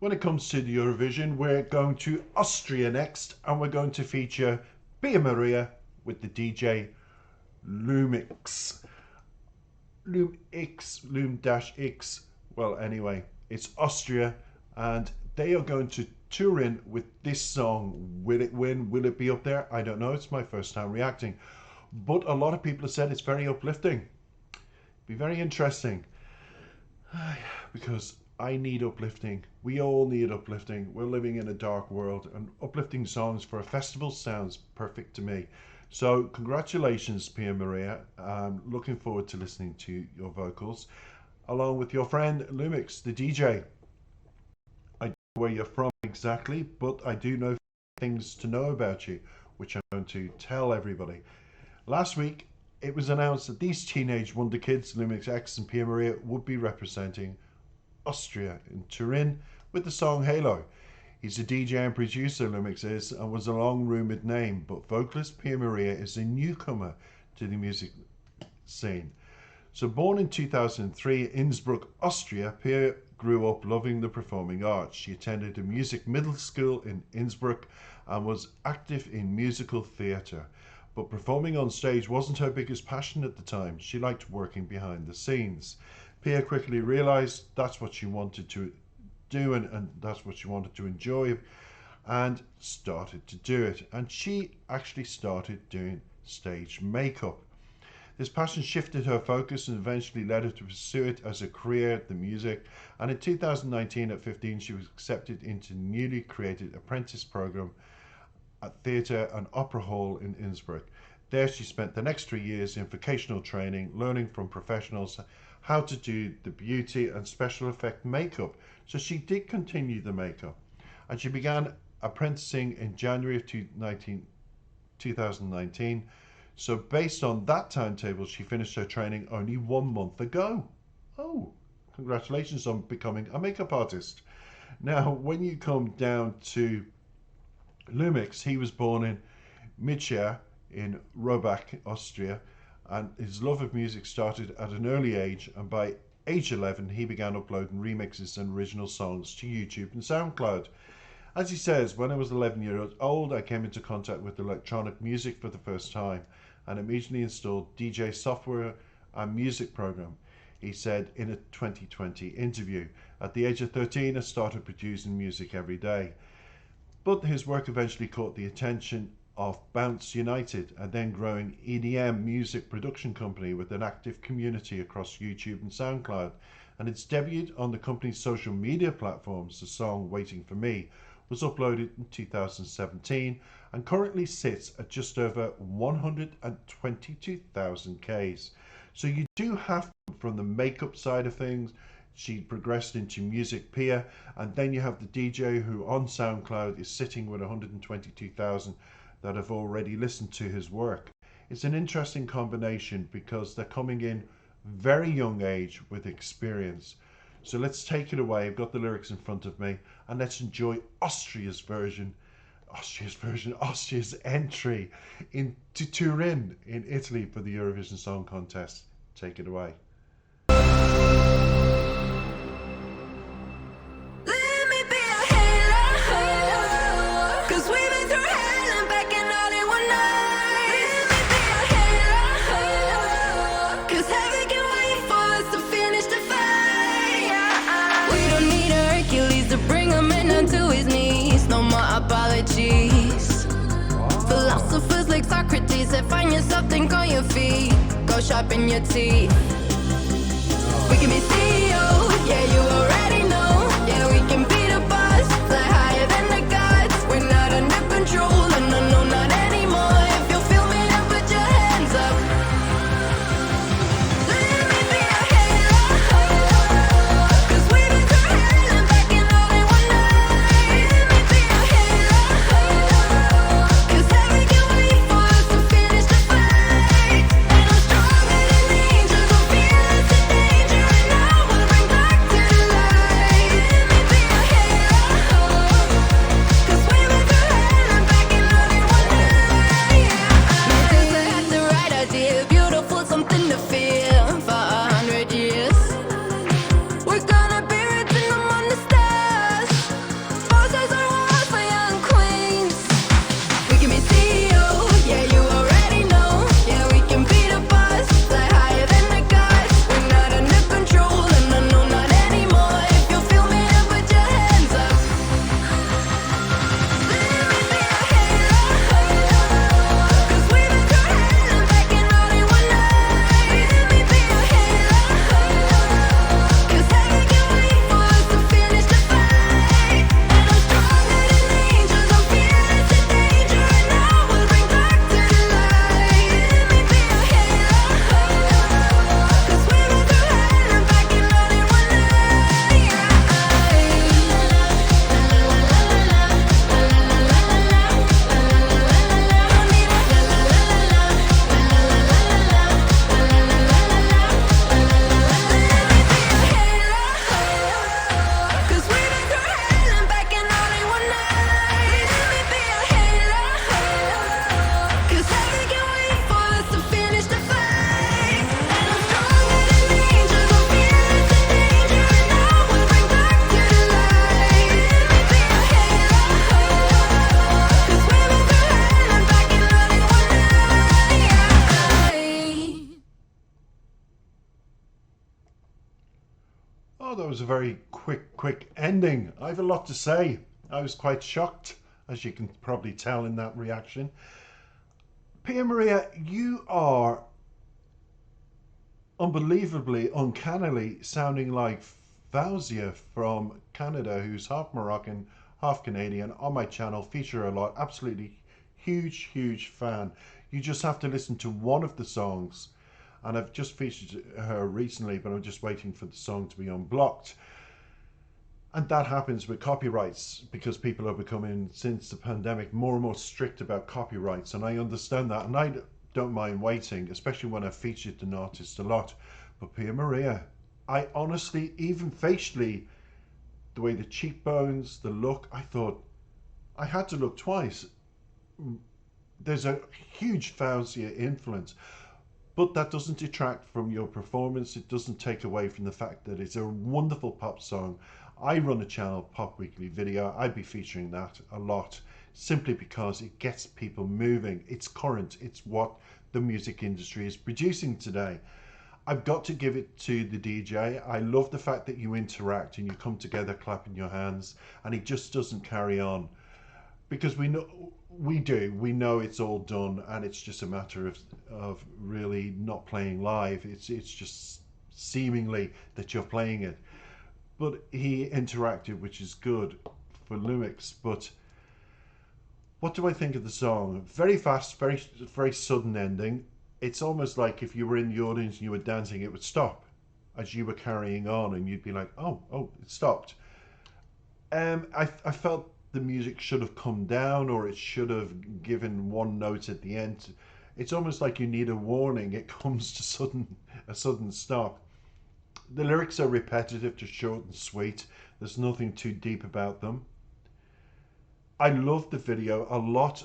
when it comes to the Eurovision, we're going to Austria next, and we're going to feature Pia Maria with the DJ Lumix. Loom-X. Well, anyway, it's Austria, and they are going to Turin with this song. Will it win? Will it be up there? I don't know. It's my first time reacting, but a lot of people have said it's very uplifting. Be very interesting, because I need uplifting. We all need uplifting. We're living in a dark world, and uplifting songs for a festival sounds perfect to me. So congratulations, Pia Maria. I'm looking forward to listening to your vocals, along with your friend Lumix, the DJ. I don't know where you're from exactly, but I do know things to know about you, which I'm going to tell everybody. Last week, it was announced that these teenage wonder kids, Lumix X and Pia Maria, would be representing Austria in Turin with the song Halo. He's a DJ and producer, Lumix is, and was a long-rumoured name, but vocalist Pia Maria is a newcomer to the music scene. So born in 2003 in Innsbruck, Austria, Pia grew up loving the performing arts. She attended a music middle school in Innsbruck and was active in musical theatre. But performing on stage wasn't her biggest passion at the time. She liked working behind the scenes. Pia quickly realised that's what she wanted to do, and that's what she wanted to enjoy, and started to do it. And she actually started doing stage makeup. This passion shifted her focus and eventually led her to pursue it as a career, the music. And in 2019, at 15, she was accepted into the newly created apprentice program at Theatre and Opera Hall in Innsbruck. There she spent the next 3 years in vocational training, learning from professionals how to do the beauty and special effect makeup. So she did continue the makeup, and she began apprenticing in January of 2019. So based on that timetable, she finished her training only 1 month ago. Oh, congratulations on becoming a makeup artist. Now, when you come down to Lumix, he was born in Mitschar in Robach, Austria, and his love of music started at an early age, and by age 11 he began uploading remixes and original songs to YouTube and SoundCloud. As he says, when I was 11 years old, I came into contact with electronic music for the first time and immediately installed DJ software and music program. He said in a 2020 interview, at the age of 13 I started producing music every day. But his work eventually caught the attention of Bounce United, a then growing EDM music production company with an active community across YouTube and SoundCloud, and its debut on the company's social media platforms. The song Waiting for Me was uploaded in 2017 and currently sits at just over 122,000 Ks. So you do have, from the makeup side of things, she progressed into music, Pia, and then you have the DJ who on SoundCloud is sitting with 122,000 that have already listened to his work. It's an interesting combination because they're coming in very young age with experience. So let's take it away. I've got the lyrics in front of me, and let's enjoy Austria's entry into Turin in Italy for the Eurovision Song Contest. Take it away. Apologies. Philosophers like Socrates said, find yourself, think on your feet, go sharpen your teeth. We can be CEOs, yeah, you already know. Yeah, we can be the boss, fly higher than the gods. We're not under control, no, not anymore. If you feel me, then put your hands up. Let me be a halo, 'cause we've been through hell and back in all in one night. Let me be a halo, 'cause heaven can wait for us to finish the fight. And I'm stronger than the angels, we'll fearless in danger, and I wanna bring back to life. was a very quick ending. I have a lot to say. I was quite shocked, as you can probably tell in that reaction. Pia Maria, you are unbelievably, uncannily sounding like Fauzia from Canada, who's half Moroccan, half Canadian. On my channel, feature a lot. Absolutely huge fan. You just have to listen to one of the songs, and I've just featured her recently, but I'm just waiting for the song to be unblocked. And that happens with copyrights because people are becoming, since the pandemic, more and more strict about copyrights, and I understand that, and I don't mind waiting, especially when I've featured an artist a lot. But Pia Maria, I honestly, even facially, the way the cheekbones, the look, I thought I had to look twice. There's a huge Fauzia influence, but that doesn't detract from your performance. It doesn't take away from the fact that it's a wonderful pop song. I run a channel, Pop Weekly Video. I'd be featuring that a lot, simply because it gets people moving. It's current. It's what the music industry is producing today. I've got to give it to the DJ. I love the fact that you interact and you come together clapping your hands, and it just doesn't carry on, because we know it's all done, and it's just a matter of really not playing live. It's just seemingly that you're playing it. But he interacted, which is good for Lumix. But what do I think of the song? Very fast, very sudden ending. It's almost like if you were in the audience and you were dancing, it would stop as you were carrying on, and you'd be like, oh, it stopped. I felt the music should have come down, or it should have given one note at the end. It's almost like you need a warning. It comes to a sudden stop. The lyrics are repetitive, just short and sweet. There's nothing too deep about them. I love the video. A lot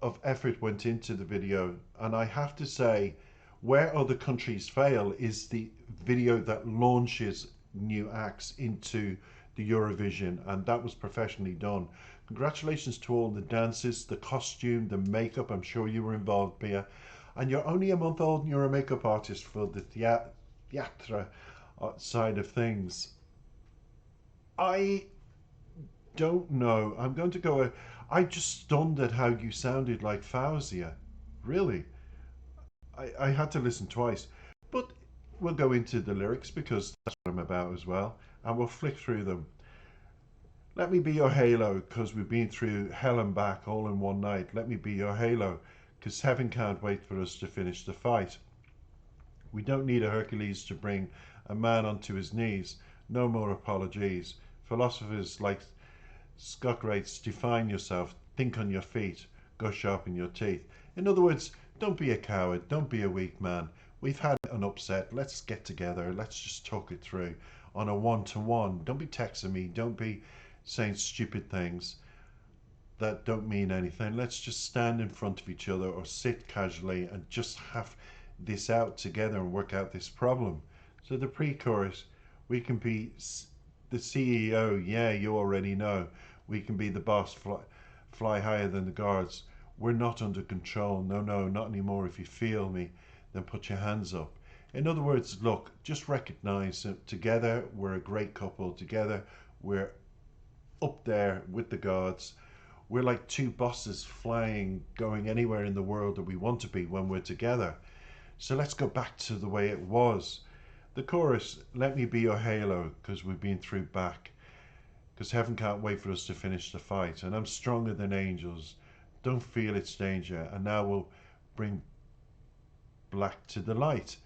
of effort went into the video, and I have to say, where other countries fail is the video that launches new acts into the Eurovision, and that was professionally done. Congratulations to all the dances, the costume, the makeup. I'm sure you were involved, Pia. And you're only a month old and you're a makeup artist for the theatre side of things. I don't know. I'm going to go. I just stunned at how you sounded like Fauzia. Really. I had to listen twice. But we'll go into the lyrics because that's what I'm about as well. And we'll flick through them. Let me be your halo, because we've been through hell and back all in one night. Let me be your halo, because heaven can't wait for us to finish the fight. We don't need a Hercules to bring a man onto his knees. No more apologies. Philosophers like Socrates, define yourself, think on your feet, go sharpen your teeth. In other words, don't be a coward, don't be a weak man. We've had an upset, let's get together, let's just talk it through on a one-to-one. Don't be texting me, don't be saying stupid things that don't mean anything. Let's just stand in front of each other or sit casually and just have this out together and work out this problem. So the pre-chorus, we can be the CEO, yeah, you already know. We can be the boss, fly higher than the guards. We're not under control. No, not anymore. If you feel me, then put your hands up. In other words, look, just recognize that together we're a great couple. Together we're up there with the gods. We're like two bosses flying, going anywhere in the world that we want to be when we're together. So let's go back to the way it was. The chorus, let me be your halo, because we've been through back. Because heaven can't wait for us to finish the fight. And I'm stronger than angels. Don't feel its danger. And now we'll bring black to the light.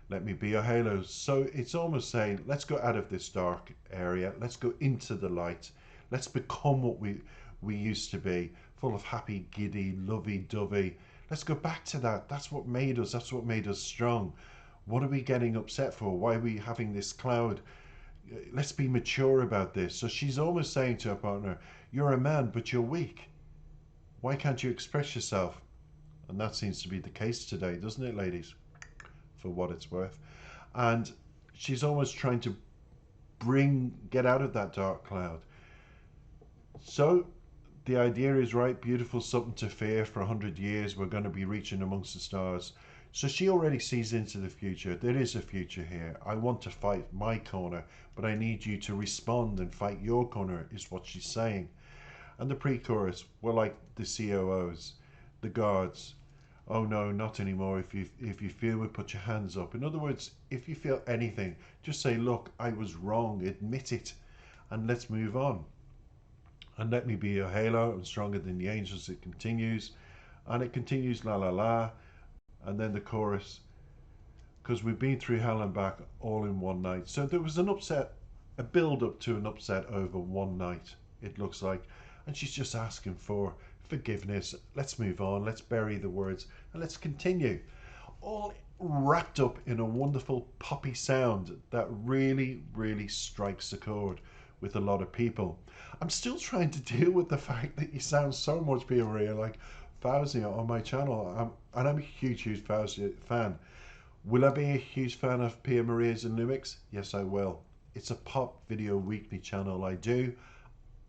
Let me be your halo. So it's almost saying, let's go out of this dark area. Let's go into the light. Let's become what we used to be. Full of happy, giddy, lovey-dovey. Let's go back to that. That's what made us. That's what made us strong. What are we getting upset for? Why are we having this cloud? Let's be mature about this. So she's almost saying to her partner, you're a man, but you're weak. Why can't you express yourself? And that seems to be the case today, doesn't it, ladies? For what it's worth. And she's almost trying to get out of that dark cloud. So the idea is right, beautiful, something to fear. For 100 years, we're going to be reaching amongst the stars. So she already sees into the future. There is a future here. I want to fight my corner, but I need you to respond and fight your corner, is what she's saying. And the pre-chorus, we're like the COOs, the guards. Oh no, not anymore. If you feel it, put your hands up. In other words, if you feel anything, just say, look, I was wrong, admit it, and let's move on. And let me be your halo, I'm stronger than the angels. It continues, and it continues, la la la. And then the chorus, because we've been through hell and back all in one night. So there was an upset, a build up to an upset over one night, it looks like. And she's just asking for forgiveness. Let's move on, let's bury the words, and let's continue. All wrapped up in a wonderful poppy sound that really, really strikes a chord with a lot of people. I'm still trying to deal with the fact that you sound so much, Pia Maria, like Fawzia on my channel. And I'm a huge Fawzia fan. Will I be a huge fan of Pia Maria's and Lumix? Yes, I will. It's a pop video weekly channel I do.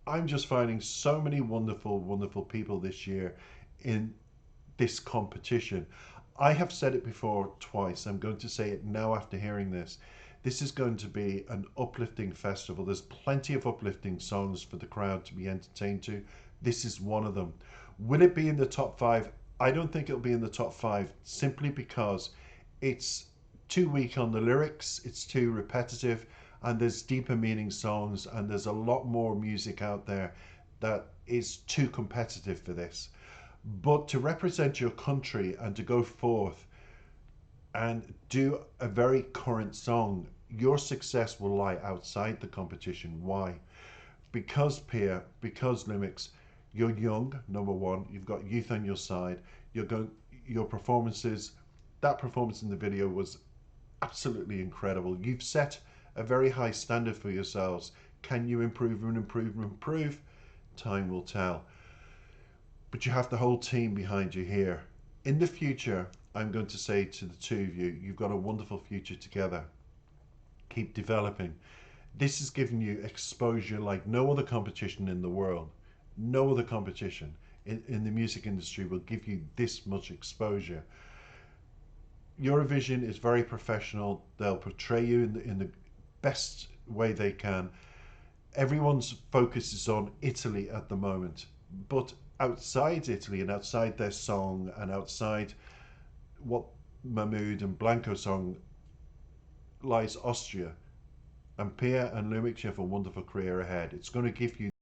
I'm just finding so many wonderful, wonderful people this year in this competition. I have said it before twice. I'm going to say it now after hearing this. This is going to be an uplifting festival. There's plenty of uplifting songs for the crowd to be entertained to. This is one of them. Will it be in the top 5? I don't think it'll be in the top 5 simply because it's too weak on the lyrics, it's too repetitive, and there's deeper meaning songs, and there's a lot more music out there that is too competitive for this. But to represent your country and to go forth and do a very current song, your success will lie outside the competition. Why? Because Pia, because Lumix, you're young, number one, you've got youth on your side, your performances, that performance in the video was absolutely incredible. You've set a very high standard for yourselves. Can you improve and improve and improve? Time will tell. But you have the whole team behind you here. In the future, I'm going to say to the two of you, you've got a wonderful future together. Keep developing. This has given you exposure like no other competition in the world. No other competition in the music industry will give you this much exposure. Eurovision is very professional. They'll portray you in the best way they can. Everyone's focus is on Italy at the moment, but outside Italy and outside their song and outside what Mahmood and Blanco song lies Austria. And Pia and Lumix, you have a wonderful career ahead. It's going to give you